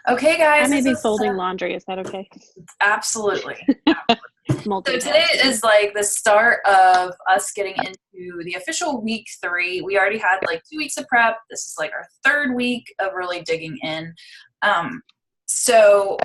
Okay, I guys, may this be is folding laundry. Is that okay? absolutely. So today Multitasking. is like the start of us getting into the official week 3. We already had like 2 weeks of prep. This is like our 3rd week of really digging in. So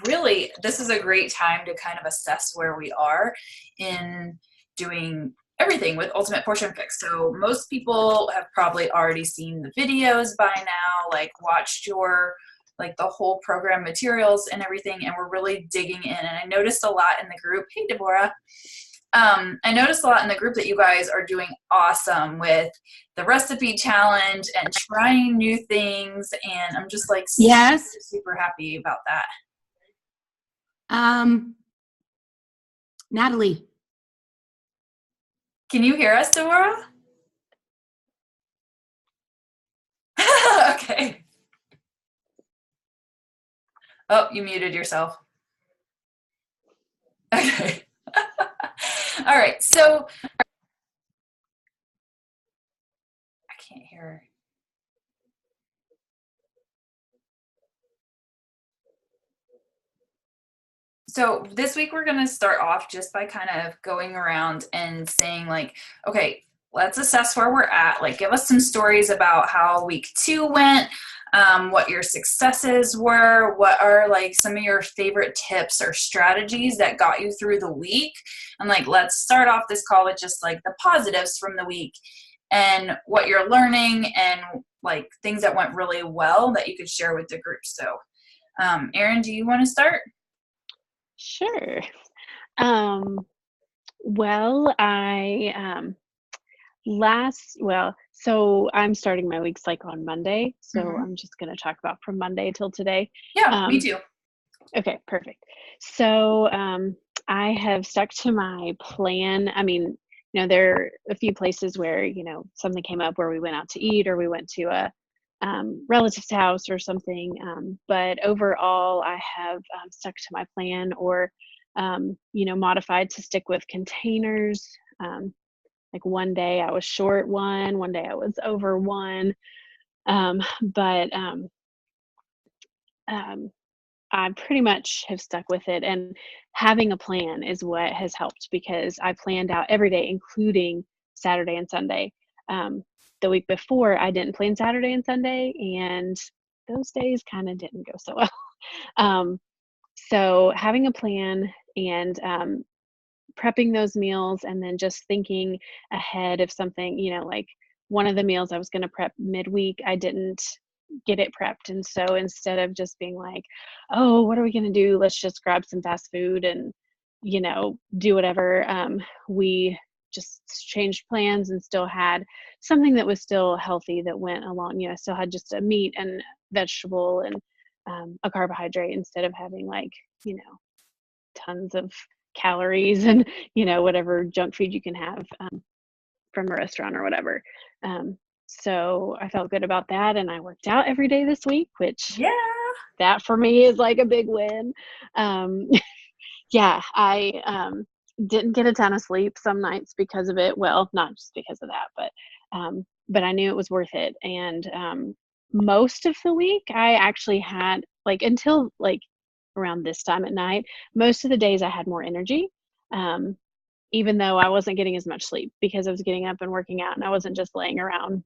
really, this is a great time to kind of assess where we are in doing everything with Ultimate Portion Fix. So most people have probably already seen the videos by now, like watched your like the whole program materials and everything, and we're really digging in. And I noticed a lot in the group. Hey, Deborah. I noticed a lot in the group that you guys are doing awesome with the recipe challenge and trying new things, and I'm just like super, Yes. super happy about that. Natalie. Can you hear us, Deborah? Okay. Oh, you muted yourself. Okay. All right. So I can't hear her. So this week we're going to start off just by kind of going around and saying like, okay, let's assess where we're at. Like give us some stories about how week 2 went, what your successes were, what are like some of your favorite tips or strategies that got you through the week. And like, let's start off this call with just like the positives from the week and what you're learning and like things that went really well that you could share with the group. So Erin, do you want to start? Sure. Well, so I'm starting my weeks like on Monday. So I'm just going to talk about from Monday till today. Yeah, me too. Okay, perfect. So I have stuck to my plan. I mean, there are a few places where, something came up where we went out to eat or we went to a relative's house or something. But overall, I have stuck to my plan or, modified to stick with containers. Like one day I was short one day I was over one. But I pretty much have stuck with it, and having a plan is what has helped because I planned out every day, including Saturday and Sunday. The week before, I didn't plan Saturday and Sunday, and those days kind of didn't go so well. So having a plan and prepping those meals and then just thinking ahead of something, like one of the meals I was going to prep midweek, I didn't get it prepped. And so instead of just being like, oh, what are we going to do? Let's just grab some fast food and, do whatever. We just changed plans and still had something that was still healthy that went along. I still had just a meat and vegetable and a carbohydrate instead of having like, tons of calories and, whatever junk food you can have from a restaurant or whatever. So I felt good about that, and I worked out every day this week, which that for me is like a big win. I didn't get a ton of sleep some nights because of it. Well, not just because of that, but I knew it was worth it. And most of the week I actually had like until like around this time at night, most of the days I had more energy. Even though I wasn't getting as much sleep because I was getting up and working out and I wasn't just laying around,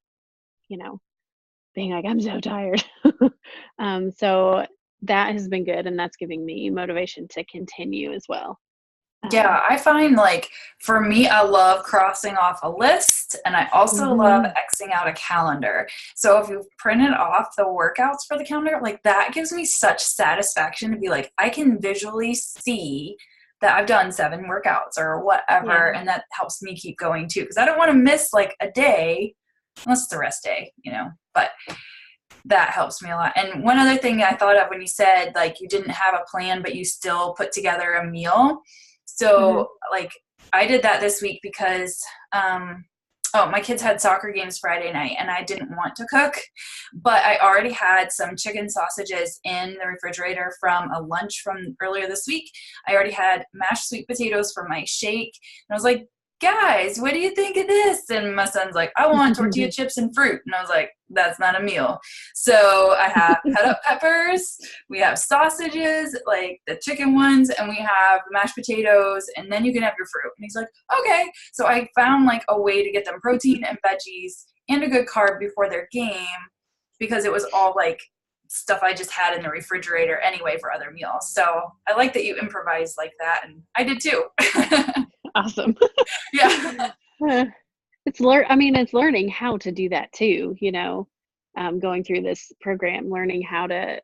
being like, I'm so tired. So that has been good, and that's giving me motivation to continue as well. Yeah, I find like for me, I love crossing off a list, and I also love Xing out a calendar. So if you've printed off the workouts for the calendar, like that gives me such satisfaction to be like, I can visually see that I've done 7 workouts or whatever, and that helps me keep going too, because I don't want to miss like a day unless it's a rest day, but that helps me a lot. And one other thing I thought of when you said like you didn't have a plan but you still put together a meal, so like I did that this week because my kids had soccer games Friday night and I didn't want to cook, but I already had some chicken sausages in the refrigerator from a lunch from earlier this week. I already had mashed sweet potatoes for my shake, and I was like, guys, what do you think of this? And my son's like, I want tortilla chips and fruit. And I was like, that's not a meal. So I have cut up peppers, we have sausages, like the chicken ones, and we have mashed potatoes, and then you can have your fruit. And he's like, okay. So I found like a way to get them protein and veggies and a good carb before their game, because it was all like stuff I just had in the refrigerator anyway for other meals. So I like that you improvise like that, and I did too. Awesome. Yeah. It's it's learning how to do that too, going through this program, learning how to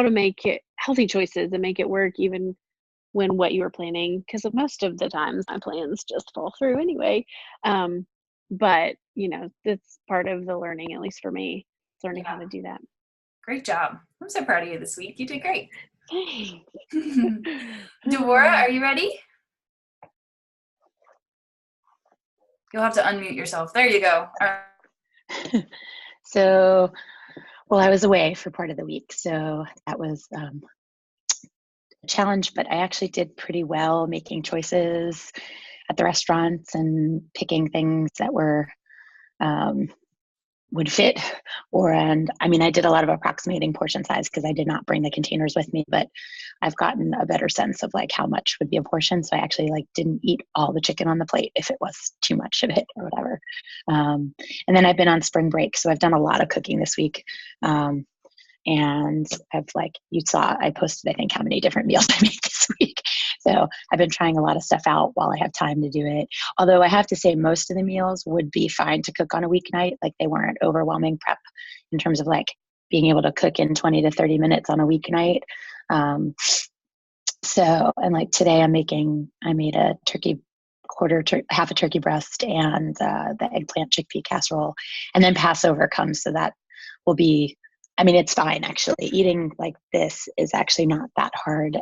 make it healthy choices and make it work even when what you were planning, because most of the times my plans just fall through anyway. But that's part of the learning, at least for me, learning how Yeah. to do that. Great job. I'm so proud of you this week. You did great. Thanks. Devorah, are you ready? You'll have to unmute yourself. There you go. So, well, I was away for part of the week, so that was a challenge, but I actually did pretty well making choices at the restaurants and picking things that were would fit. And I mean, I did a lot of approximating portion size because I did not bring the containers with me, but I've gotten a better sense of like how much would be a portion. So I actually like didn't eat all the chicken on the plate if it was too much of it or whatever. And then I've been on spring break, so I've done a lot of cooking this week. And I've like, you saw, I posted, I think, how many different meals I made this week. So I've been trying a lot of stuff out while I have time to do it. Although I have to say most of the meals would be fine to cook on a weeknight. Like they weren't overwhelming prep in terms of like being able to cook in 20 to 30 minutes on a weeknight. And like today I made a half a turkey breast and the eggplant chickpea casserole. And then Passover comes. So that will be, it's fine actually. Eating like this is actually not that hard.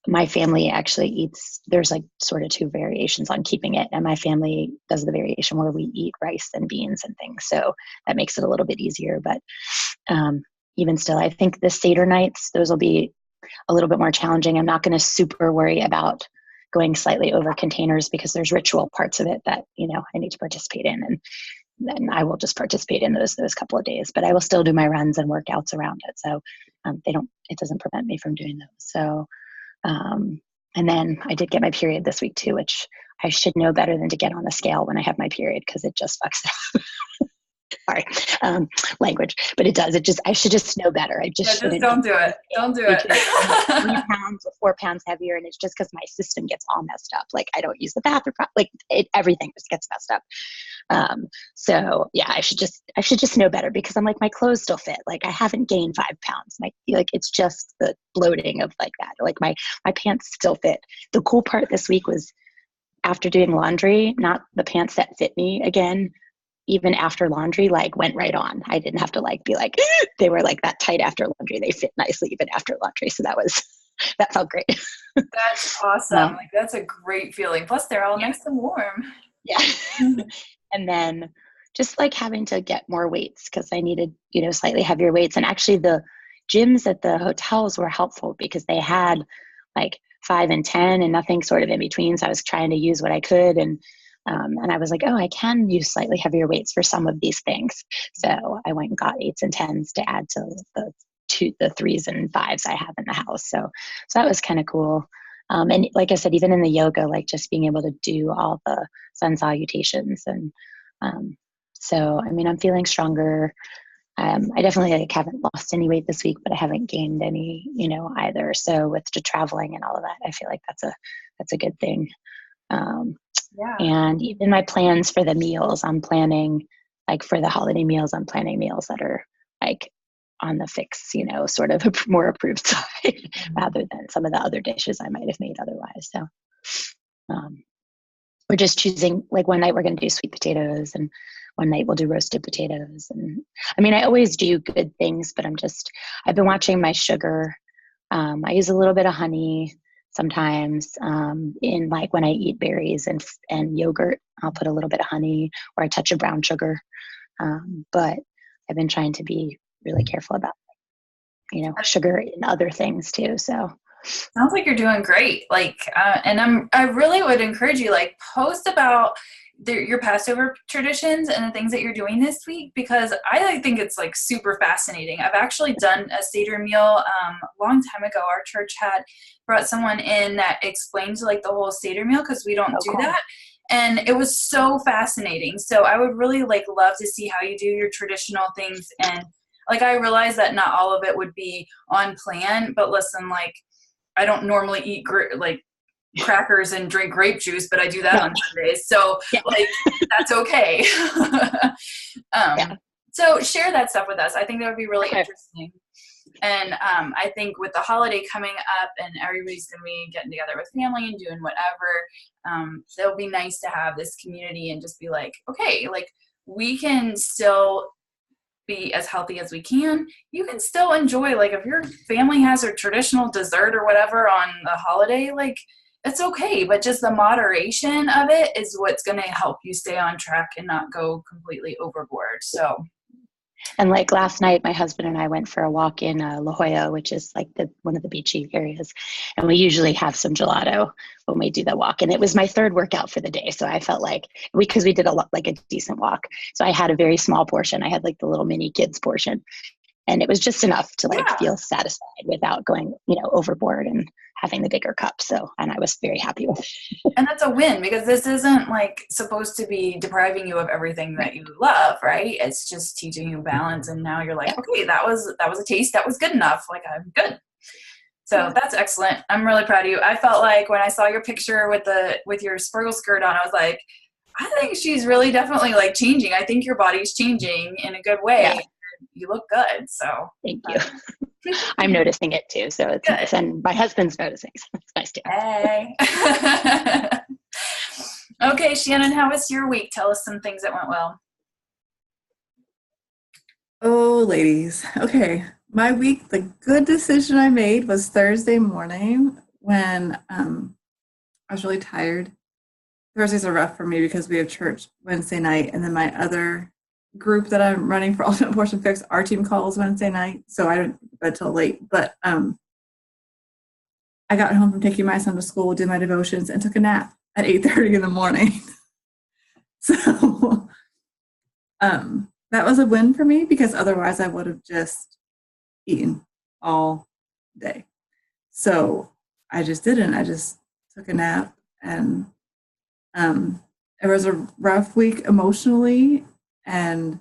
My family actually eats, there's like sort of two variations on keeping it. And my family does the variation where we eat rice and beans and things. So that makes it a little bit easier. But even still, I think the Seder nights, those will be a little bit more challenging. I'm not going to super worry about going slightly over containers because there's ritual parts of it that, I need to participate in. And then I will just participate in those couple of days, but I will still do my runs and workouts around it. So it doesn't prevent me from doing those. So, and then I did get my period this week too, which I should know better than to get on the scale when I have my period because it just fucks up. Sorry, language, but it does. I should just know better. I just shouldn't. Don't do it. Don't do it. 3 pounds or 4 pounds heavier, and it's just because my system gets all messed up. Like I don't use the bathroom, everything just gets messed up. So yeah, I should just know better because I'm like my clothes still fit. Like I haven't gained 5 pounds. It's just the bloating of like that. Like my pants still fit. The cool part this week was after doing laundry, not the pants that fit me again. Even after laundry, like went right on. I didn't have to be like, they were like that tight after laundry. They fit nicely even after laundry. So that felt great. That's awesome. That's a great feeling. Plus they're all nice and warm. Yeah. And then just like having to get more weights because I needed, slightly heavier weights. And actually the gyms at the hotels were helpful because they had like 5 and 10 and nothing sort of in between. So I was trying to use what I could. And I was like, oh, I can use slightly heavier weights for some of these things. So I went and got 8s and 10s to add to the 3s and 5s I have in the house. So that was kind of cool. And like I said, even in the yoga, like just being able to do all the sun salutations. And so, I'm feeling stronger. I definitely haven't lost any weight this week, but I haven't gained any, either. So with the traveling and all of that, I feel like that's a good thing. Yeah. And even my plans for the meals, I'm planning like for the holiday meals, I'm planning meals that are like on the fix, sort of a more approved side rather than some of the other dishes I might have made otherwise. So we're just choosing like one night we're going to do sweet potatoes and one night we'll do roasted potatoes. And I always do good things, but I've been watching my sugar. I use a little bit of honey sometimes in like when I eat berries and yogurt, I'll put a little bit of honey or a touch of brown sugar. But I've been trying to be really careful about, sugar in other things too. So Sounds like you're doing great. Like, and I really would encourage you, like, post about your Passover traditions and the things that you're doing this week, because I like, think it's like super fascinating. I've actually done a Seder meal a long time ago. Our church had brought someone in that explained like the whole Seder meal, because we don't do cool. that. And it was so fascinating. So I would really like love to see how you do your traditional things. And like, I realize that not all of it would be on plan, but listen, like, I don't normally eat like crackers and drink grape juice, but I do that on Sundays. So like, that's okay. So share that stuff with us. I think that would be really interesting. And I think with the holiday coming up and everybody's going to be getting together with family and doing whatever, it'll be nice to have this community and just be like, okay, like, we can still be as healthy as we can. You can still enjoy, like, if your family has a traditional dessert or whatever on the holiday, like, it's okay, but just the moderation of it is what's going to help you stay on track and not go completely overboard. So, and like last night, my husband and I went for a walk in La Jolla, which is like one of the beachy areas. And we usually have some gelato when we do the walk. And it was my third workout for the day. So I felt like, because we did like a decent walk. So I had a very small portion. I had like the little mini kids portion. And it was just enough to like feel satisfied without going, overboard and having the bigger cup. So, and I was very happy with it. And that's a win, because this isn't like supposed to be depriving you of everything that you love, right? It's just teaching you balance. And now you're like, okay, that was a taste that was good enough. Like, I'm good. So that's excellent. I'm really proud of you. I felt like when I saw your picture with your sparkle skirt on, I was like, I think she's really definitely like changing. I think your body's changing in a good way. Yeah. You look good. So thank you. I'm noticing it too. So it's nice. And my husband's noticing. So it's nice too. Hey. Okay, Shannon, how was your week? Tell us some things that went well. Oh, ladies. Okay. My week, the good decision I made was Thursday morning when I was really tired. Thursdays are rough for me because we have church Wednesday night, and then my other group that I'm running for Ultimate Portion Fix, our team calls Wednesday night, so I don't go to bed till late. But I got home from taking my son to school, did my devotions, and took a nap at 8:30 in the morning. So that was a win for me, because otherwise I would have just eaten all day. So I just didn't. I just took a nap, and it was a rough week emotionally, and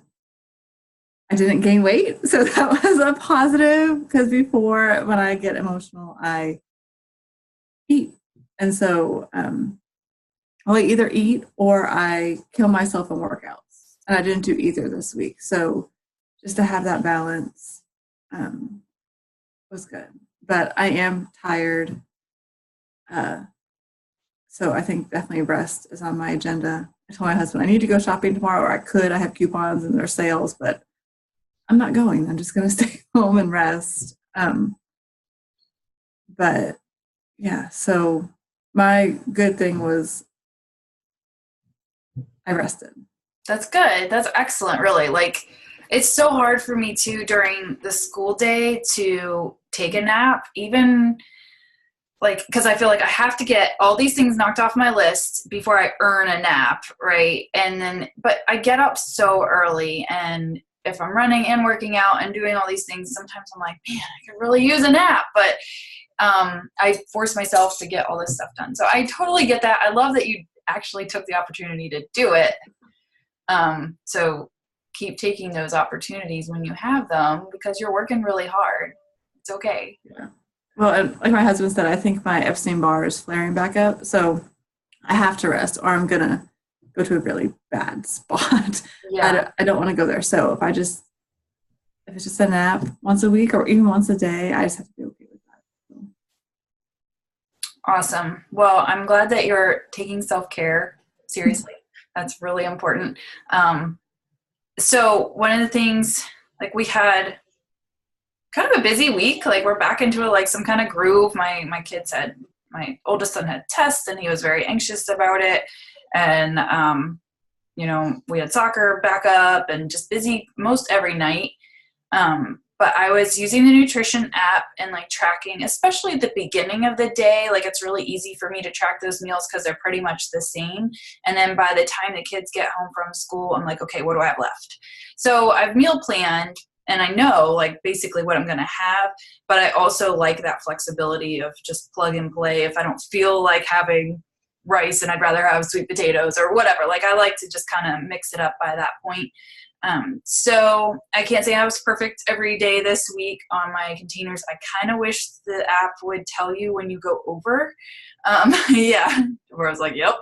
I didn't gain weight. So that was a positive, because before, when I get emotional, I eat. And so I'll either eat or I kill myself in workouts. And I didn't do either this week. So just to have that balance was good. But I am tired. So I think definitely rest is on my agenda. I told my husband I need to go shopping tomorrow, or I have coupons and there are sales, but I'm not going. I'm just going to stay home and rest. But yeah, so my good thing was I rested. That's good. That's excellent, really. Like, it's so hard for me too during the school day to take a nap, even like, because I feel like I have to get all these things knocked off my list before I earn a nap, right? And then, but I get up so early, and if I'm running and working out and doing all these things, sometimes I'm like, man, I could really use a nap. But I force myself to get all this stuff done. So I totally get that. I love that you actually took the opportunity to do it. So keep taking those opportunities when you have them, because you're working really hard. It's okay. Yeah. Well, and like my husband said, I think my Epstein Barr is flaring back up. So I have to rest, or I'm going to go to a really bad spot. Yeah. I don't want to go there. So if it's just a nap once a week or even once a day, I just have to be okay with that. So. Awesome. Well, I'm glad that you're taking self-care seriously. That's really important. So one of the things, like, we had kind of a busy week. Like, we're back into like some kind of groove. My oldest son had tests, and he was very anxious about it. And, we had soccer back up and just busy most every night. but I was using the nutrition app and like tracking, especially at the beginning of the day. Like it's really easy for me to track those meals because they're pretty much the same. And then by the time the kids get home from school, I'm like, okay, what do I have left? So I've meal planned and I know like basically what I'm going to have, but I also like that flexibility of just plug and play. If I don't feel like having rice and I'd rather have sweet potatoes or whatever, like I like to just kind of mix it up by that point. So I can't say I was perfect every day this week on my containers. I kind of wish the app would tell you when you go over. Yeah, where I was like, yep.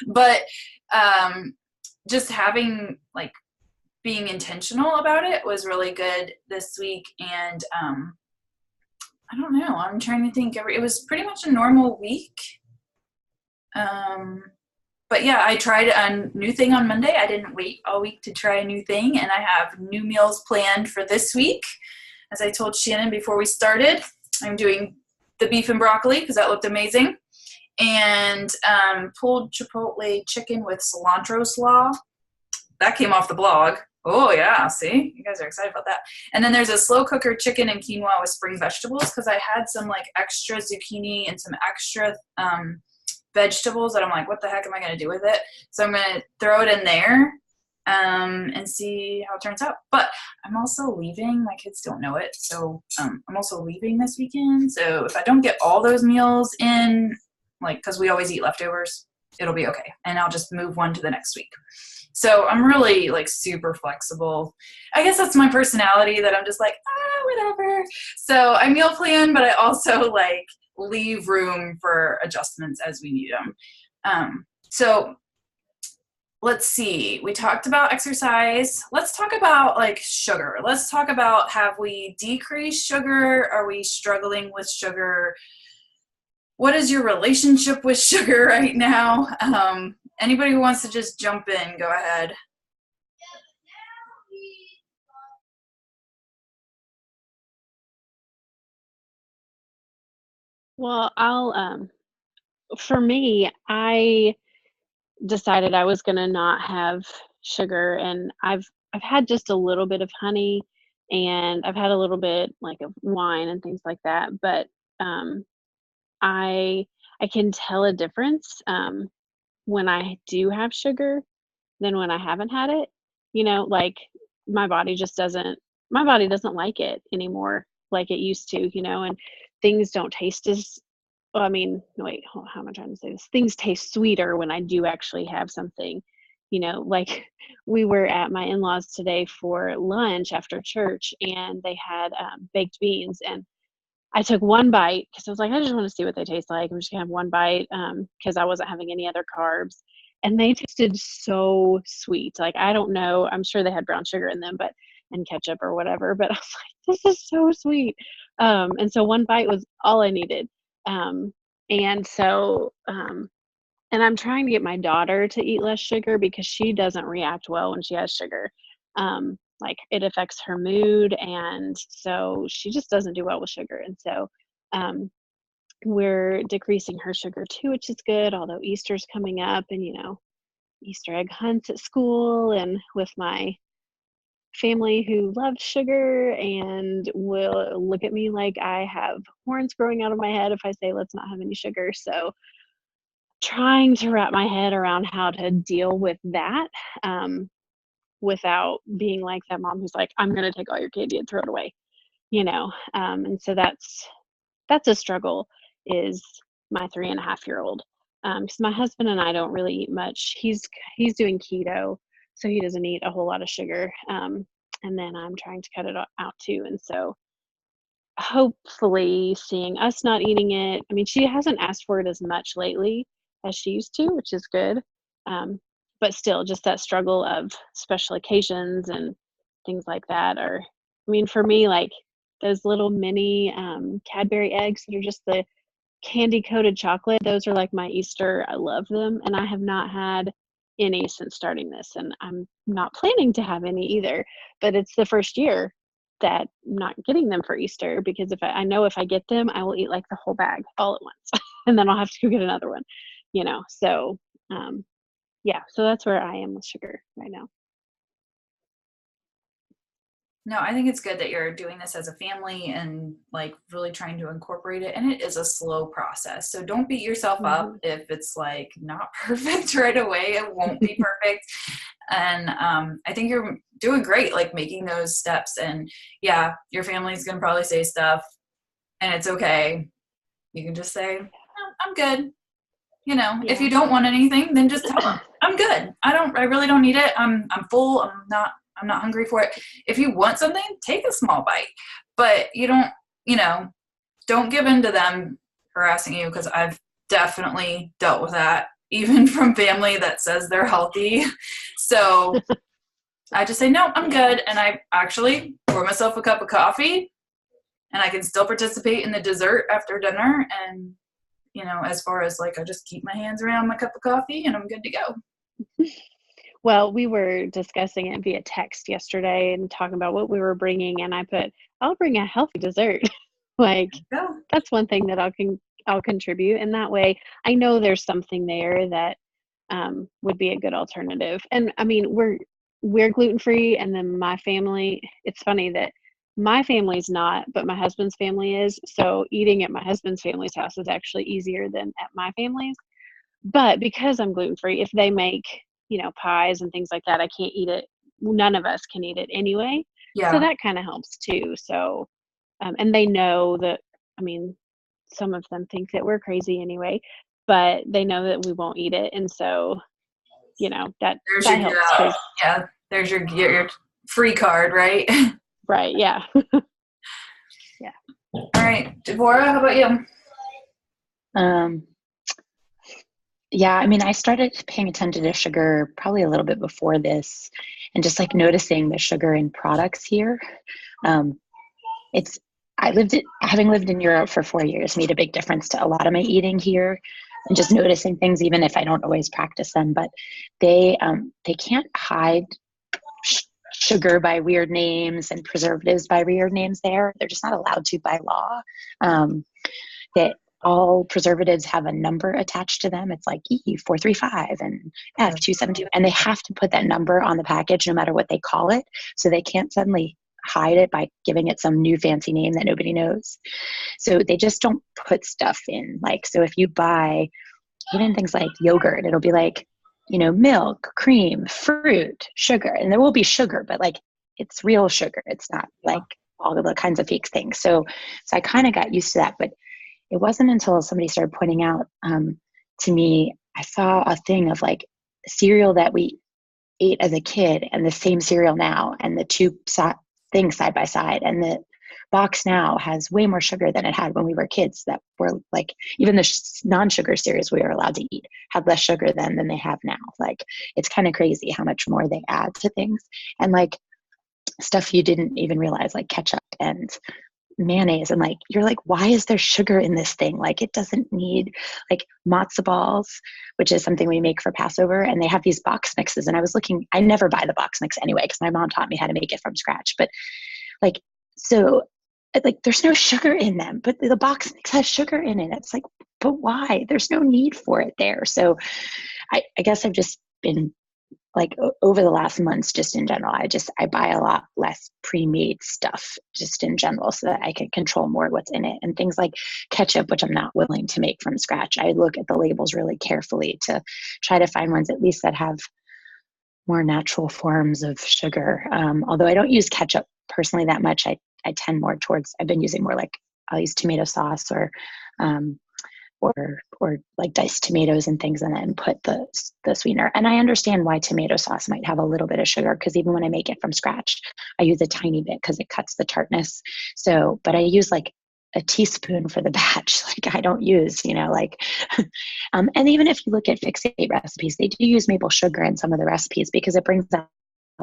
But just having like being intentional about it was really good this week. And I don't know, I'm trying to think. It was pretty much a normal week. But yeah, I tried a new thing on Monday. I didn't wait all week to try a new thing, and I have new meals planned for this week. As I told Shannon before we started, I'm doing the beef and broccoli because that looked amazing, and pulled chipotle chicken with cilantro slaw. That came off the blog. Oh yeah, see, you guys are excited about that. And then there's a slow cooker chicken and quinoa with spring vegetables because I had some like extra zucchini and some extra vegetables that I'm like, what the heck am I going to do with it? So I'm going to throw it in there and see how it turns out. But I'm also leaving. My kids don't know it. So I'm also leaving this weekend. So if I don't get all those meals in, like, because we always eat leftovers, it'll be okay. And I'll just move one to the next week. So I'm really like super flexible. I guess that's my personality that I'm just like, whatever. So I meal plan, but I also like leave room for adjustments as we need them. So let's see, we talked about exercise. Let's talk about like sugar. Let's talk about, have we decreased sugar? Are we struggling with sugar? What is your relationship with sugar right now? Anybody who wants to just jump in, go ahead. Well, for me, I decided I was gonna not have sugar, and I've had just a little bit of honey, and I've had a little bit like of wine and things like that, but um, I I can tell a difference when I do have sugar than when I haven't had it. Like my body just doesn't my body doesn't like it anymore like it used to, and things don't taste as well, I mean, no, wait, how am I trying to say this? Things taste sweeter when I do actually have something, like we were at my in-laws today for lunch after church, and they had baked beans, and I took one bite because I was like, I just want to see what they taste like. I'm just gonna have one bite because I wasn't having any other carbs, and they tasted so sweet. Like I don't know, I'm sure they had brown sugar in them, but and ketchup or whatever. But I was like, this is so sweet. And so one bite was all I needed. Um, and so and I'm trying to get my daughter to eat less sugar because she doesn't react well when she has sugar. Like it affects her mood, and so she just doesn't do well with sugar. And so um, we're decreasing her sugar too, which is good. Although Easter's coming up, and Easter egg hunts at school, and with my family who loves sugar and will look at me like I have horns growing out of my head if I say let's not have any sugar. So trying to wrap my head around how to deal with that without being like that mom who's like, I'm going to take all your candy and throw it away, and so that's a struggle, is my 3.5-year-old, because my husband and I don't really eat much. He's doing keto, so he doesn't eat a whole lot of sugar, and then I'm trying to cut it out too, and so hopefully seeing us not eating it. I mean, she hasn't asked for it as much lately as she used to, which is good. But still, just that struggle of special occasions and things like that are, I mean, for me, like those little mini Cadbury eggs that are just the candy coated chocolate, those are like my Easter. I love them. And I have not had any since starting this. And I'm not planning to have any either. But it's the first year that I'm not getting them for Easter, because if I know if I get them, I will eat like the whole bag all at once. And then I'll have to go get another one, So, yeah, so that's where I am with sugar right now. No, I think it's good that you're doing this as a family and like really trying to incorporate it. And it is a slow process. So don't beat yourself up Mhm. if it's like not perfect right away. It won't be perfect. And I think you're doing great, like making those steps. And yeah, your family's going to probably say stuff and it's okay. You can just say, "Oh, I'm good." You know, if Yeah. you don't want anything, then just tell them, I'm good. I really don't need it. I'm full. I'm not hungry for it. If you want something, take a small bite, but you don't, you know, don't give in to them harassing you, because I've definitely dealt with that, even from family that says they're healthy. So I just say, no, I'm Yeah. good. And I actually pour myself a cup of coffee and I can still participate in the dessert after dinner. And, you know, as far as like, I just keep my hands around my cup of coffee and I'm good to go. Well, we were discussing it via text yesterday and talking about what we were bringing, and I put, I'll bring a healthy dessert. Like, Go. that's one thing that I'll contribute, and that way I know there's something there that would be a good alternative. And I mean, we're gluten free, and then my family. It's funny that my family's not, but my husband's family is. So eating at my husband's family's house is actually easier than at my family's. But because I'm gluten free, if they make, pies and things like that, I can't eat it. None of us can eat it anyway. So Yeah. that kind of helps too. So, and they know that, I mean, some of them think that we're crazy anyway, but they know that we won't eat it. And so, that, There's your that get helps out. because, Yeah. There's your free card, right? right. Yeah. Yeah. All right. Devorah, how about you? Um, yeah, I mean, I started paying attention to sugar probably a little bit before this, and just like noticing the sugar in products here. Um, it's having lived in Europe for 4 years made a big difference to a lot of my eating here, and just noticing things even if I don't always practice them. But they can't hide sugar by weird names and preservatives by weird names there. They're just not allowed to by law. That all preservatives have a number attached to them. It's like E435 and F272, and they have to put that number on the package no matter what they call it. So they can't suddenly hide it by giving it some new fancy name that nobody knows. So they just don't put stuff in. Like, so if you buy even things like yogurt, it'll be like, milk, cream, fruit, sugar, and there will be sugar, but like it's real sugar. It's not like all of the kinds of fake things. So I kind of got used to that, but it wasn't until somebody started pointing out to me, I saw a thing of like cereal that we ate as a kid and the same cereal now, and the two things side by side. And the box now has way more sugar than it had when we were kids, that were like, even the non-sugar cereals we were allowed to eat had less sugar than they have now. Like, it's kind of crazy how much more they add to things. And like stuff you didn't even realize, like ketchup and mayonnaise, and like you're like, why is there sugar in this thing? Like, it doesn't need, like matzo balls, which is something we make for Passover, and they have these box mixes. And I was looking, I never buy the box mix anyway because my mom taught me how to make it from scratch. But like, so like there's no sugar in them, but the box mix has sugar in it. It's like, but why? There's no need for it there. So I guess I've just been like over the last months, just in general, I buy a lot less pre-made stuff just in general, so that I can control more what's in it. And things like ketchup, which I'm not willing to make from scratch, I look at the labels really carefully to try to find ones at least that have more natural forms of sugar. Although I don't use ketchup personally that much, I tend more towards, I've been using more like, I'll use tomato sauce um, or like diced tomatoes and things, and then put the sweetener. And I understand why tomato sauce might have a little bit of sugar, because even when I make it from scratch, I use a tiny bit because it cuts the tartness. So, but I use like a teaspoon for the batch. Like, I don't use, like, and even if you look at fixate recipes, they do use maple sugar in some of the recipes because it brings out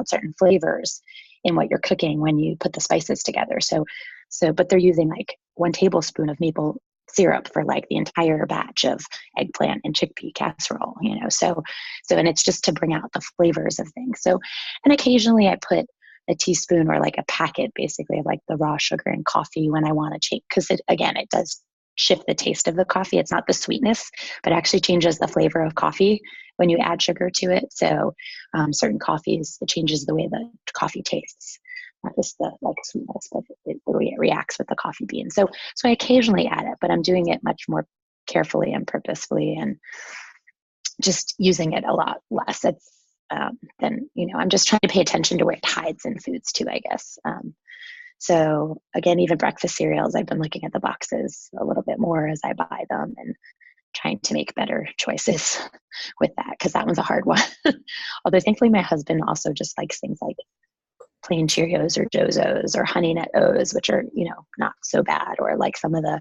certain flavors in what you're cooking when you put the spices together. But they're using like 1 tablespoon of maple syrup for like the entire batch of eggplant and chickpea casserole, and it's just to bring out the flavors of things. So, and occasionally I put a teaspoon or like a packet basically of like the raw sugar in coffee when I want to change, because it does shift the taste of the coffee. It's not the sweetness, but actually changes the flavor of coffee when you add sugar to it. So certain coffees, it changes the way the coffee tastes. not just the like sweetness, but the way it reacts with the coffee bean. So I occasionally add it, but I'm doing it much more carefully and purposefully, and just using it a lot less. It's than, I'm just trying to pay attention to where it hides in foods too, I guess. So again, even breakfast cereals, I've been looking at the boxes a little bit more as I buy them and trying to make better choices with that, because that one's a hard one. Although thankfully my husband also just likes things like plain Cheerios or Jozos or Honey Nut O's, which are, not so bad, or like some of the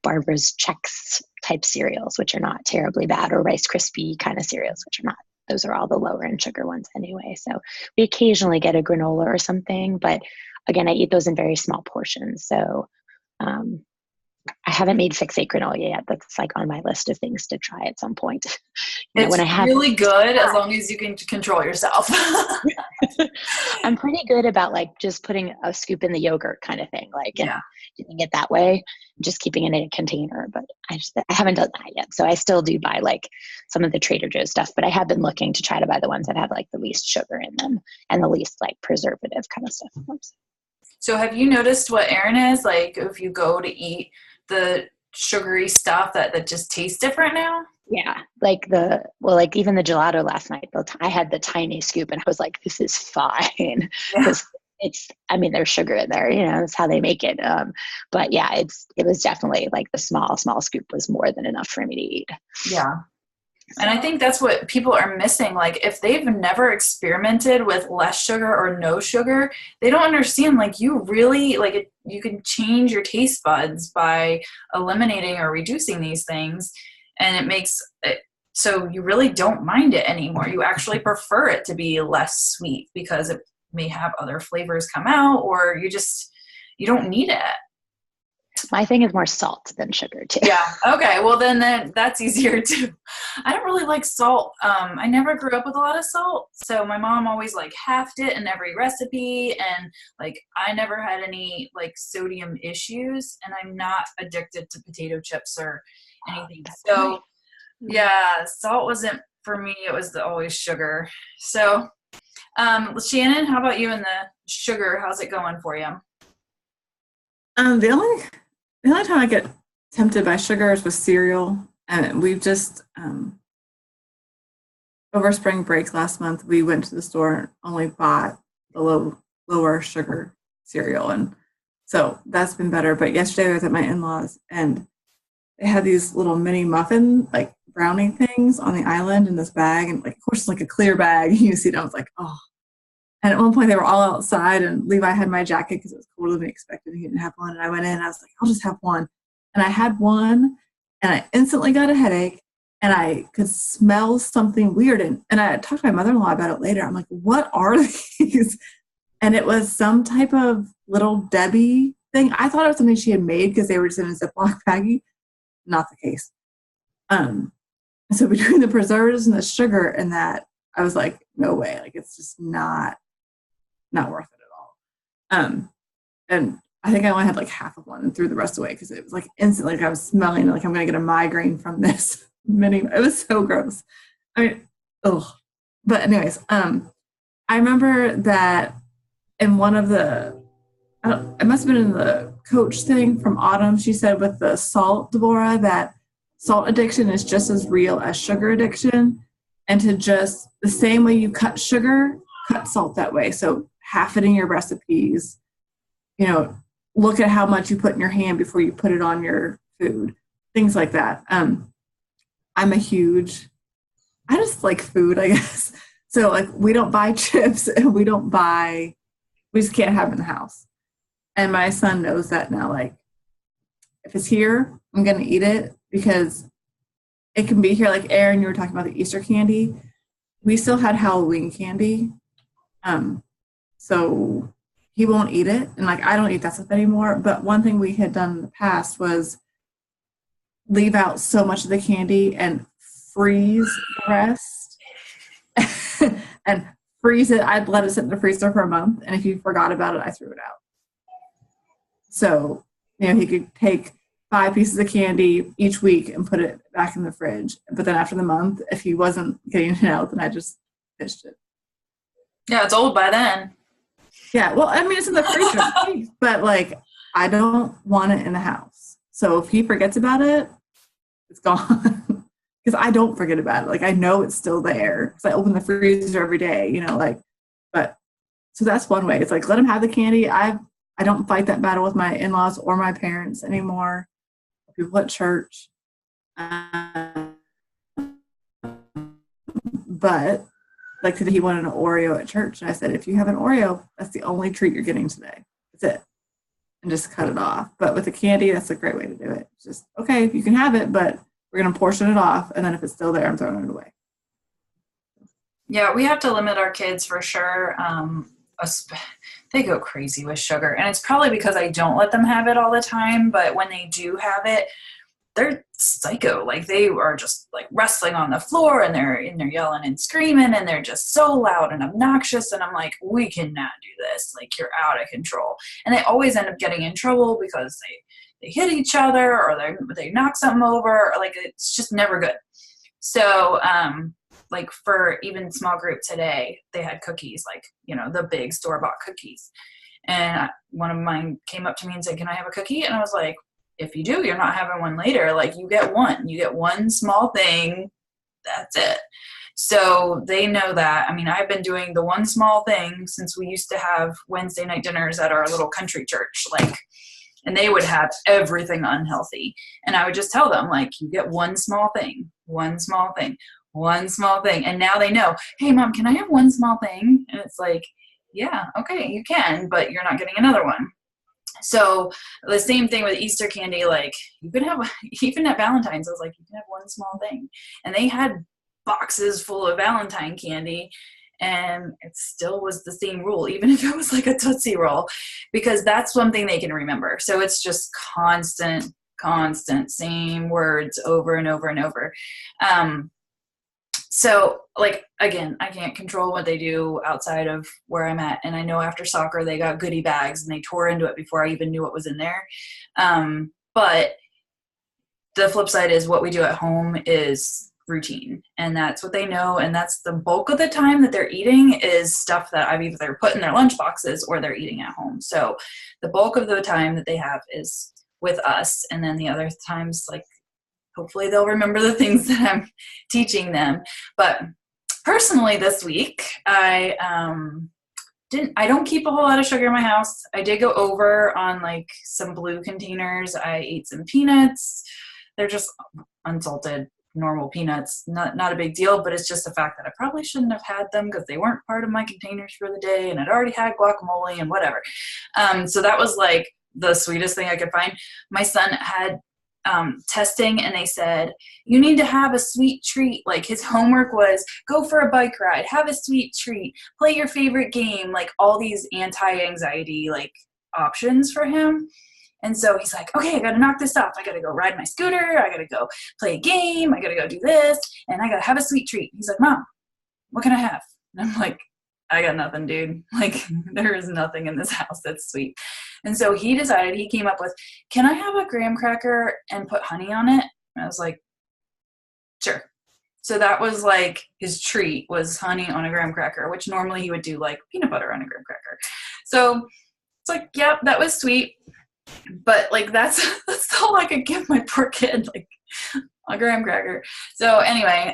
Barbara's Chex type cereals, which are not terribly bad, or Rice Krispie kind of cereals, which are not. Those are all the lower in sugar ones anyway. So we occasionally get a granola or something, but again, I eat those in very small portions. So I haven't made fix-8 granola yet. That's like on my list of things to try at some point. It's when I have really good as long as you can control yourself. I'm pretty good about like just putting a scoop in the yogurt kind of thing, like and doing it that way, just keeping it in a container. But I haven't done that yet. So I still do buy like some of the Trader Joe's stuff, but I have been looking to try to buy the ones that have like the least sugar in them and the least like preservative kind of stuff. So have you noticed what Erin is like if you go to eat the sugary stuff that just tastes different now? Yeah, like even the gelato last night, I had the tiny scoop and I was like, this is fine. Because there's sugar in there, that's how they make it. But yeah, it was definitely like the small scoop was more than enough for me to eat. Yeah. And I think that's what people are missing. Like if they've never experimented with less sugar or no sugar, they don't understand, like you really, like you can change your taste buds by eliminating or reducing these things. And it makes it so you really don't mind it anymore. You actually prefer it to be less sweet because it may have other flavors come out, or you don't need it. My thing is more salt than sugar too. Yeah. Okay. Well, then that's easier too. I don't really like salt. I never grew up with a lot of salt. So my mom always like halved it in every recipe. And like, I never had any like sodium issues, and I'm not addicted to potato chips or anything. So yeah, salt wasn't for me. It was always sugar. So, Shannon, how about you and the sugar? How's it going for you? The only time I get tempted by sugar is with cereal. And we've just, over spring break last month, we went to the store and only bought the lower sugar cereal. And so that's been better. But yesterday I was at my in-laws and they had these little mini muffin, like brownie things on the island in this bag. And like, of course, it's like a clear bag. You see it, I was like, oh. And at one point they were all outside and Levi had my jacket because it was colder than we expected. He didn't have one. And I went in and I was like, I'll just have one. And I had one and I instantly got a headache and I could smell something weird. And I talked to my mother-in-law about it later. I'm like, what are these? And it was some type of Little Debbie thing. I thought it was something she had made because they were just in a Ziploc baggie. Not the case. So between the preservatives and the sugar and that, I was like, no way. Like, it's just not worth it at all. And I think I only had like half of one and threw the rest away because it was like instantly, like I was smelling like I'm going to get a migraine from this mini. It was so gross. I mean, ugh. But anyways, I remember that in one of it must have been in the coach thing from Autumn, she said with the salt, Deborah, that salt addiction is just as real as sugar addiction. And to just the same way you cut sugar, cut salt that way. So half it in your recipes, look at how much you put in your hand before you put it on your food, things like that. I just like food, I guess. So like we don't buy chips and we just can't have it in the house. And my son knows that now, like if it's here, I'm going to eat it because it can be here. Like Erin, you were talking about the Easter candy. We still had Halloween candy. So he won't eat it. And like, I don't eat that stuff anymore. But one thing we had done in the past was leave out so much of the candy and freeze the rest and freeze it. I'd let it sit in the freezer for a month. And if you forgot about it, I threw it out. So, he could take 5 pieces of candy each week and put it back in the fridge. But then after the month, if he wasn't getting it out, then I just fished it. Yeah, it's old by then. Yeah, well, I mean, it's in the freezer, but like, I don't want it in the house. So if he forgets about it, it's gone. Because I don't forget about it. Like, I know it's still there because I open the freezer every day, like, but so that's one way. It's like, let him have the candy. I don't fight that battle with my in-laws or my parents anymore. People at church. But like today, he wanted an Oreo at church. And I said, if you have an Oreo, that's the only treat you're getting today. That's it. And just cut it off. But with the candy, that's a great way to do it. It's just, okay, you can have it, but we're going to portion it off. And then if it's still there, I'm throwing it away. Yeah, we have to limit our kids for sure. They go crazy with sugar. And it's probably because I don't let them have it all the time. But when they do have it, they're psycho. Like they are just like wrestling on the floor and they're yelling and screaming and they're just so loud and obnoxious. And I'm like, we cannot do this. Like you're out of control. And they always end up getting in trouble because they hit each other or they knock something over or like it's just never good. So like for even small group today, they had cookies, like, the big store-bought cookies. And one of mine came up to me and said, can I have a cookie? And I was like, if you do, you're not having one later. Like you get one small thing. That's it. So they know that. I mean, I've been doing the one small thing since we used to have Wednesday night dinners at our little country church, and they would have everything unhealthy. And I would just tell them, like, you get one small thing, one small thing, one small thing. And now they know, hey, Mom, can I have one small thing? And it's like, yeah, okay, you can, but you're not getting another one. So the same thing with Easter candy, like you can have, even at Valentine's, I was like, you can have one small thing. And they had boxes full of Valentine candy and it still was the same rule, even if it was like a Tootsie Roll, because that's one thing they can remember. So it's just constant, same words over and over and over. So, like, again, I can't control what they do outside of where I'm at. And I know after soccer, they got goodie bags and they tore into it before I even knew what was in there. But the flip side is what we do at home is routine. And that's what they know. And that's the bulk of the time that they're eating is stuff that I've either put in their lunch boxes or they're eating at home. So the bulk of the time that they have is with us. And then the other times, like, hopefully they'll remember the things that I'm teaching them. But personally this week, I don't keep a whole lot of sugar in my house. I did go over on like some blue containers. I ate some peanuts. They're just unsalted, normal peanuts. Not a big deal, but it's just the fact that I probably shouldn't have had them because they weren't part of my containers for the day and I'd already had guacamole and whatever. So that was like the sweetest thing I could find. My son had testing and they said, you need to have a sweet treat. Like his homework was go for a bike ride, have a sweet treat, play your favorite game, like all these anti-anxiety like options for him. And so he's like, okay, I got to knock this off. I got to go ride my scooter. I got to go play a game. I got to go do this. And I got to have a sweet treat. He's like, Mom, what can I have? And I'm like, I got nothing, dude. Like, there is nothing in this house that's sweet. And so he came up with, can I have a graham cracker and put honey on it? And I was like, sure. So that was like his treat was honey on a graham cracker, which normally he would do like peanut butter on a graham cracker. So it's like, yeah, that was sweet. But like, that's all I could give my poor kid, like a graham cracker. So anyway,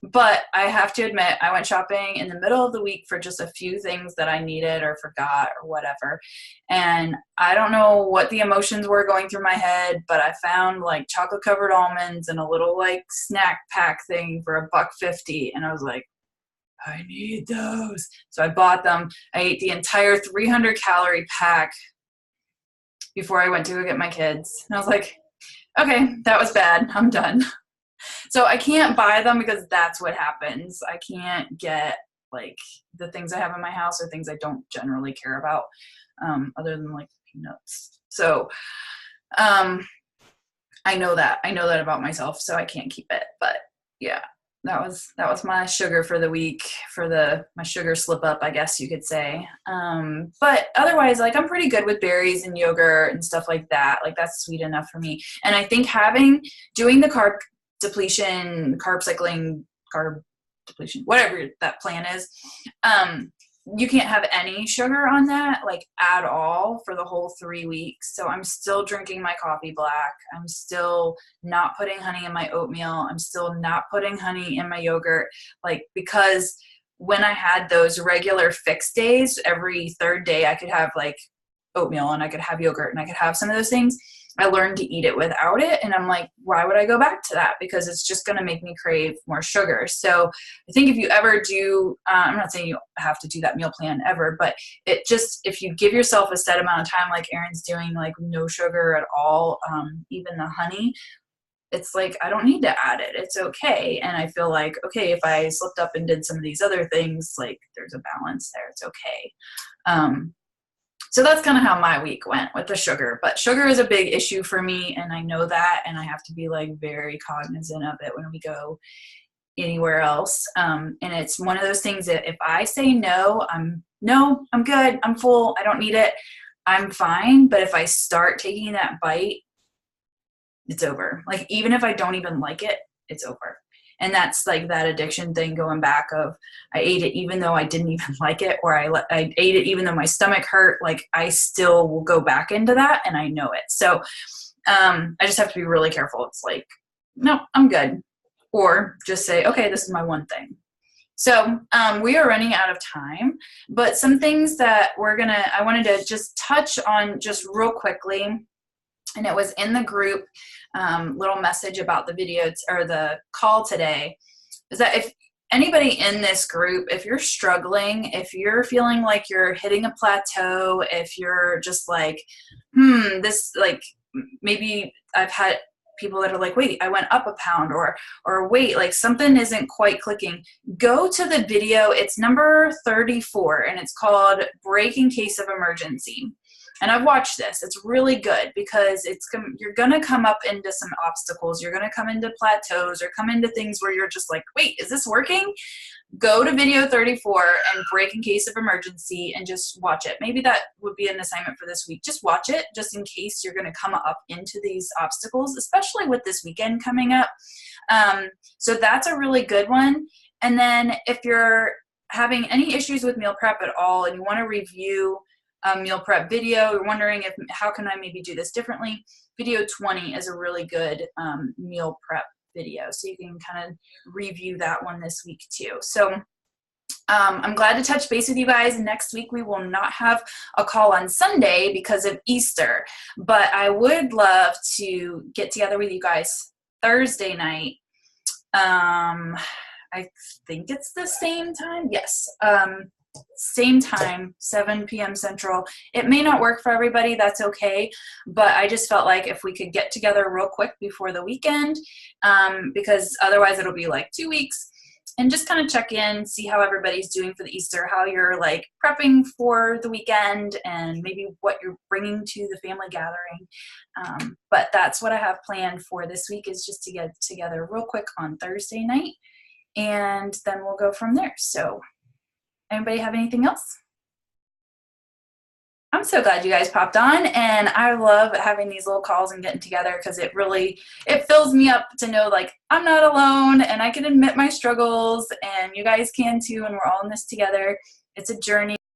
but I have to admit, I went shopping in the middle of the week for just a few things that I needed or forgot or whatever. And I don't know what the emotions were going through my head, but I found like chocolate covered almonds and a little like snack pack thing for $1.50. And I was like, I need those. So I bought them. I ate the entire 300 calorie pack before I went to go get my kids. And I was like, okay, that was bad. I'm done. So I can't buy them because that's what happens. I can't get like the things I have in my house or things I don't generally care about, other than like peanuts. So I know that about myself, so I can't keep it. But yeah, that was my sugar for the week, my sugar slip up, I guess you could say. But otherwise, like I'm pretty good with berries and yogurt and stuff like that. Like that's sweet enough for me. And I think doing the carb cycling, whatever that plan is, you can't have any sugar on that, like at all, for the whole 3 weeks. So I'm still drinking my coffee black. I'm still not putting honey in my oatmeal. I'm still not putting honey in my yogurt, like, because when I had those regular fixed days, every third day I could have like oatmeal and I could have yogurt and I could have some of those things. I learned to eat it without it. And I'm like, why would I go back to that? Because it's just going to make me crave more sugar. So I think if you ever do, I'm not saying you have to do that meal plan ever, but it just, if you give yourself a set amount of time, like Erin's doing, like no sugar at all, even the honey, it's like, I don't need to add it. It's okay. And I feel like, okay, if I slipped up and did some of these other things, like there's a balance there. It's okay. So that's kind of how my week went with the sugar. But sugar is a big issue for me, and I know that, and I have to be like very cognizant of it when we go anywhere else. And it's one of those things that if I say no, I'm good, I'm full, I don't need it, I'm fine. But if I start taking that bite, it's over. Like, even if I don't even like it, it's over. And that's like that addiction thing going back of, I ate it even though I didn't even like it, or I ate it even though my stomach hurt. Like, I still will go back into that, and I know it. So I just have to be really careful. It's like, no, I'm good. Or just say, okay, this is my one thing. So we are running out of time, but some things that I wanted to just touch on just real quickly. And it was in the group little message about the video or the call today, is that if anybody in this group, if you're struggling, if you're feeling like you're hitting a plateau, if you're just like, this, like, maybe I've had people that are like, wait, I went up a pound, or wait, like something isn't quite clicking, go to the video. It's number 34, and it's called Break in Case of Emergency. And I've watched this. It's really good because you're going to come up into some obstacles. You're going to come into plateaus or come into things where you're just like, wait, is this working? Go to video 34 and Break in Case of Emergency and just watch it. Maybe that would be an assignment for this week. Just watch it, just in case you're going to come up into these obstacles, especially with this weekend coming up. So that's a really good one. And then if you're having any issues with meal prep at all and you want to review meal prep video, you're wondering how can I maybe do this differently, video 20 is a really good meal prep video. So you can kind of review that one this week too. So I'm glad to touch base with you guys. Next week we will not have a call on Sunday because of Easter, but I would love to get together with you guys Thursday night. I think it's the same time. Yes. Same time, 7 p.m. Central. It may not work for everybody. That's okay. But I just felt like if we could get together real quick before the weekend, because otherwise it'll be like 2 weeks, and just kind of check in, see how everybody's doing for the Easter, how you're like prepping for the weekend, and maybe what you're bringing to the family gathering. But that's what I have planned for this week, is just to get together real quick on Thursday night, and then we'll go from there. So anybody have anything else? I'm so glad you guys popped on, and I love having these little calls and getting together because it fills me up to know like I'm not alone and I can admit my struggles and you guys can too, and we're all in this together. It's a journey.